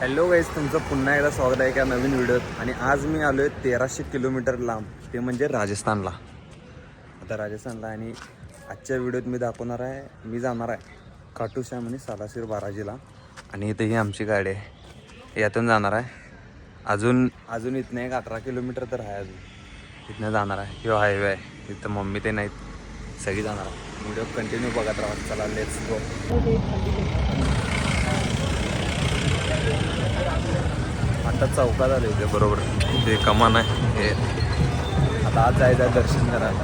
Hello guys, तुमचं पुन्हा एकदा स्वागत आहे एका नवीन व्हिडिओत. आणि आज मी आलो आहे 1300 किलोमीटर लांब, ते म्हणजे राजस्थानला. आता राजस्थानला आणि आजच्या व्हिडिओत मी दाखवणार आहे, मी जाणार आहे खाटू श्याम आणि सालासर बालाजीला. आणि इथं ही आमची गाडी आहे, यातून जाणार आहे. अजून इथनं एक 18 किलोमीटर तर आहे. इथनं जाणार आहे, किंवा हायवे आहे. इथं मम्मी ते नाहीत, सगळी जाणार आहे. व्हिडिओ कंटिन्यू बघत राहा. चला लेट्स गो. आता चौकात आले इथे बरोबर, ते कमान आहे हे. आता आज जायचं आहे दर्शन करायला.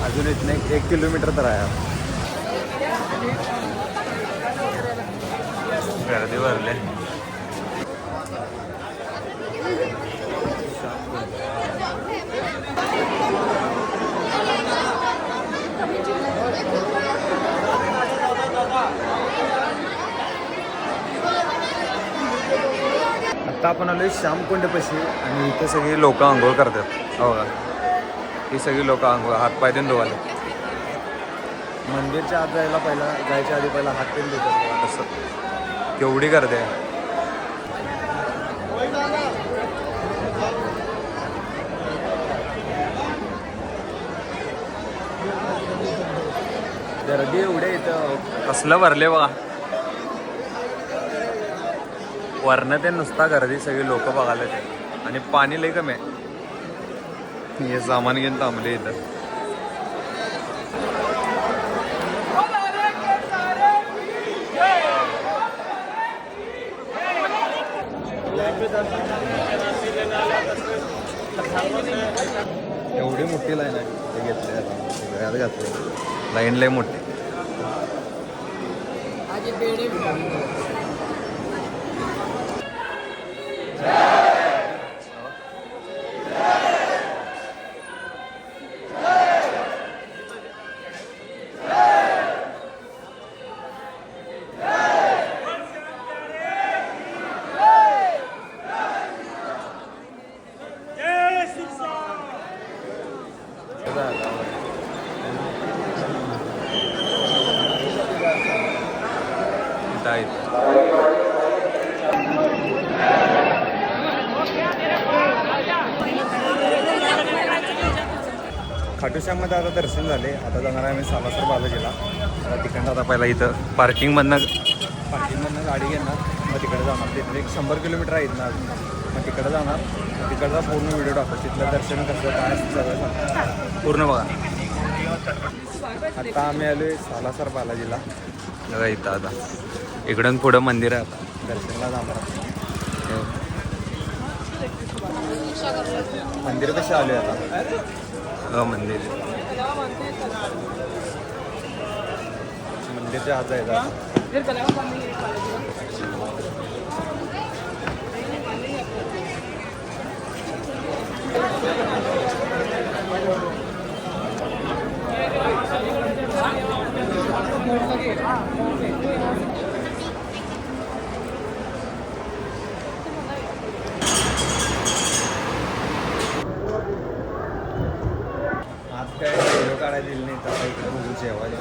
अजून इथनं 1 किलोमीटर तर आहे. गर्दी भरले. आता आपण आलोय श्यामकुंडपाशी आणि इथे सगळी लोक आंघोळ करतात. हो का, ही सगळी लोक आंघोळ हातपाय देऊन धुवाले. मंदिरच्या आत जायच्या आधी पहिला हात पेन धुतात. तसं केवढी गर्दी आहे. गर्दी एवढे इथं कसलं भरले बघा. वरनं ते नुसता गर्दी, सगळी लोक बघायला ते. आणि पाणी लई कमी आहे. हे सामान घेऊन थांबले इथं. एवढी मोठी लाईन आहे. ते घेतले आता घातले लाईन लई मोठी. खाटू श्याममध्ये आता दर्शन झाले. आता जाणार आहे आम्ही सालासर बालाजीला. आता तिकडनं आता पहिला इथं पार्किंगमधनं गाडी घेणार, मग तिकडे जाणार. तिथलं 100 किलोमीटर आहे ना, मग तिकडे जाणार. तिकडचा पूर्ण व्हिडिओ टाकतो. तिथलं दर्शन कसं काय सगळं पूर्ण बघा. आता आम्ही आलो आहे सालासर बालाजीला. बघा इथं आता इकडून पुढं मंदिर आहे. आता दर्शनला जाणार. मंदिर कसे आलो आता. मंदिरच्या आत जायचं. आज काय व्हिडिओ काढायला दिली नाही तर इकडे बघू जेवायला.